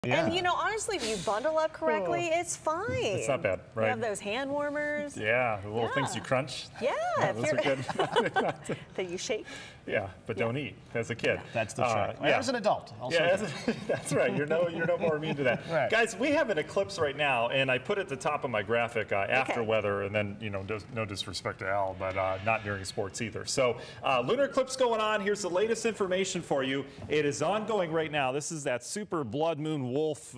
Yeah. And, you know, honestly, if you bundle up correctly, it's fine. It's not bad, right? You have those hand warmers. Yeah, the little things you crunch. Yeah, those are good. that you shake. Yeah, but don't eat as a kid. That's the trick. Yeah. As an adult. That's right. You're no more immune to that. Right. Guys, we have an eclipse right now, and I put at the top of my graphic after weather, and then, you know, no disrespect to Al, but not during sports either. So lunar eclipse going on. Here's the latest information for you. It is ongoing right now. This is that super blood moon wolf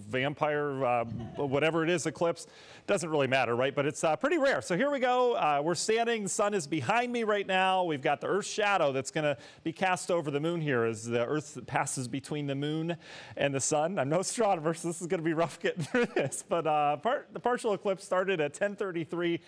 vampire, whatever it is, eclipse. Doesn't really matter, right? But it's pretty rare. So here we go. We're standing. The sun is behind me right now. We've got the Earth's shadow that's going to be cast over the moon here as the Earth passes between the moon and the sun. I'm no astronomer, so this is going to be rough getting through this. But the partial eclipse started at 10:33.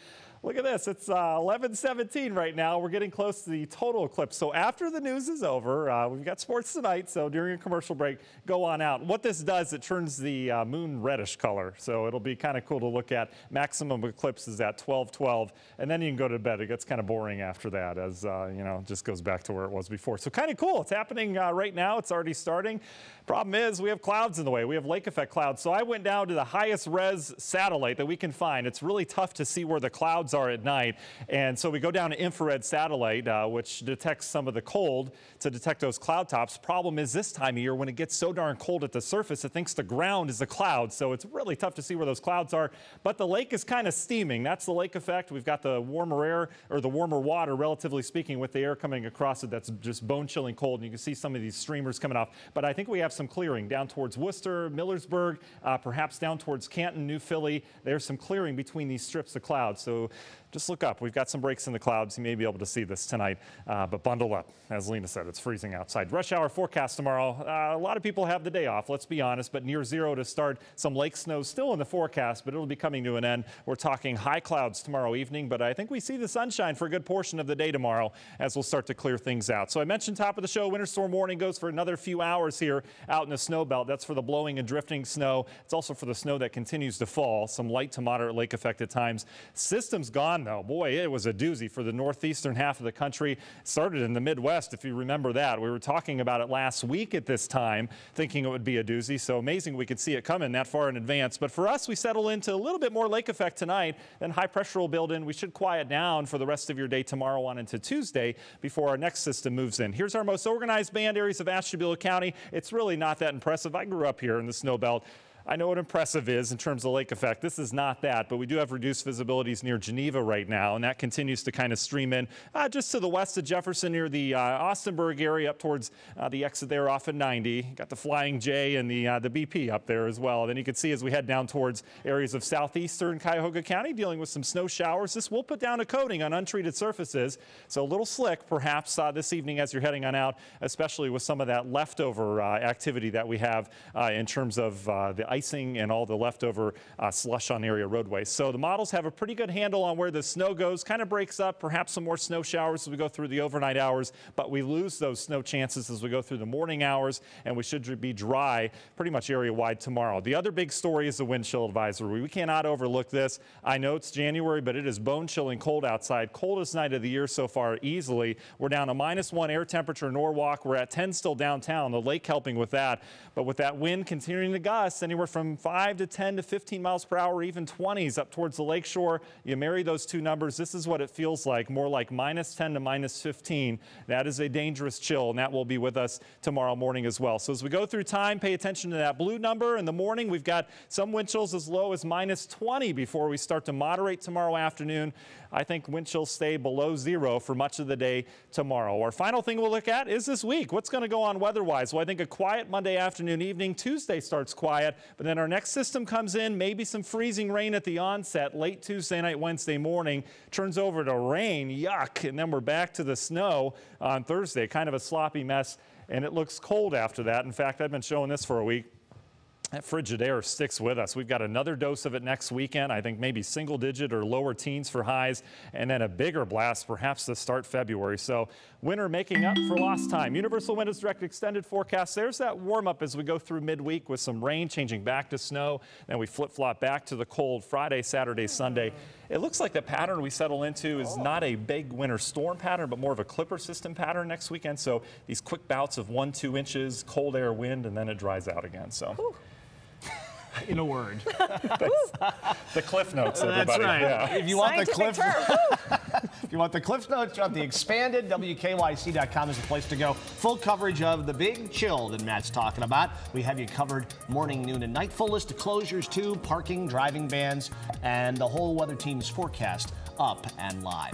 Look at this. It's 11:17 right now. We're getting close to the total eclipse. So after the news is over, we've got sports tonight, so during a commercial break, go on out. What this does, it turns the moon reddish color. So it'll be kind of cool to look at. Maximum eclipse is at 12:12, and then you can go to bed. It gets kind of boring after that, as you know, it just goes back to where it was before. So kind of cool. It's happening right now. It's already starting. Problem is, we have clouds in the way. We have lake effect clouds. So I went down to the highest res satellite that we can find. It's really tough to see where the clouds are at night. And so we go down to infrared satellite, which detects some of the cold to detect those cloud tops. Problem is, this time of year, when it gets so darn cold at the surface, it thinks the ground is a cloud. So it's really tough to see where those clouds are. But the lake is kind of steaming. That's the lake effect. We've got the warmer air, or the warmer water, relatively speaking, with the air coming across it. That's just bone-chilling cold. And you can see some of these streamers coming off. But I think we have some clearing down towards Worcester, Millersburg, perhaps down towards Canton, New Philly. There's some clearing between these strips of clouds. So just look up. We've got some breaks in the clouds. You may be able to see this tonight, but bundle up. As Lena said, it's freezing outside. Rush hour forecast tomorrow. A lot of people have the day off, let's be honest, but near zero to start. Some lake snow still in the forecast, but it'll be coming to an end. We're talking high clouds tomorrow evening, but I think we see the sunshine for a good portion of the day tomorrow as we'll start to clear things out. So I mentioned top of the show, winter storm warning goes for another few hours here out in the snow belt. That's for the blowing and drifting snow. It's also for the snow that continues to fall. Some light to moderate lake effect at times. System's gone though. Boy, it was a doozy for the northeastern half of the country. It started in the Midwest, if you remember that. We were talking about it last week at this time, thinking it would be a doozy. So amazing we could see it coming that far in advance. But for us, we settle into a little bit more lake effect tonight. Then high pressure will build in. We should quiet down for the rest of your day tomorrow on into Tuesday before our next system moves in. Here's our most organized band areas of Ashtabula County. It's really not that impressive. I grew up here in the snow belt. I know what impressive is in terms of lake effect. This is not that, but we do have reduced visibilities near Geneva right now, and that continues to kind of stream in just to the west of Jefferson near the Austinburg area up towards the exit there off of 90. Got the Flying J and the BP up there as well. Then you can see as we head down towards areas of southeastern Cuyahoga County dealing with some snow showers. This will put down a coating on untreated surfaces, so a little slick perhaps this evening as you're heading on out, especially with some of that leftover activity that we have in terms of the icing and all the leftover slush on area roadways. So the models have a pretty good handle on where the snow goes, kind of breaks up, perhaps some more snow showers as we go through the overnight hours, but we lose those snow chances as we go through the morning hours, and we should be dry pretty much area-wide tomorrow. The other big story is the wind chill advisory. We cannot overlook this. I know it's January, but it is bone-chilling cold outside. Coldest night of the year so far easily. We're down to -1 air temperature in Norwalk. We're at 10 still downtown, the lake helping with that, but with that wind continuing to gust anywhere from 5 to 10 to 15 miles per hour, even 20s up towards the lakeshore. You marry those two numbers, this is what it feels like, more like -10 to -15. That is a dangerous chill, and that will be with us tomorrow morning as well. So as we go through time, pay attention to that blue number. In the morning, we've got some wind chills as low as -20 before we start to moderate tomorrow afternoon. I think wind chills stay below zero for much of the day tomorrow. Our final thing we'll look at is this week. What's going to go on weather-wise? Well, I think a quiet Monday afternoon, evening. Tuesday starts quiet, but then our next system comes in, maybe some freezing rain at the onset, late Tuesday night, Wednesday morning, turns over to rain, yuck, and then we're back to the snow on Thursday, kind of a sloppy mess, and it looks cold after that. In fact, I've been showing this for a week. That frigid air sticks with us. We've got another dose of it next weekend. I think maybe single digit or lower teens for highs, and then a bigger blast perhaps to start February. So winter making up for lost time. Universal Windows Direct extended forecast. There's that warm up as we go through midweek with some rain changing back to snow. Then we flip flop back to the cold Friday, Saturday, Sunday. It looks like the pattern we settle into is not a big winter storm pattern, but more of a clipper system pattern next weekend. So these quick bouts of 1-2 inches, cold air wind, and then it dries out again. So. Ooh. In a word. The Cliff Notes, everybody. That's right. Yeah. If you want the Scientific Cliff, term. if you want the Cliff Notes, the expanded WKYC.com is the place to go. Full coverage of the big chill that Matt's talking about. We have you covered morning, noon, and night. Full list of closures too, parking, driving bans, and the whole weather team's forecast up and live.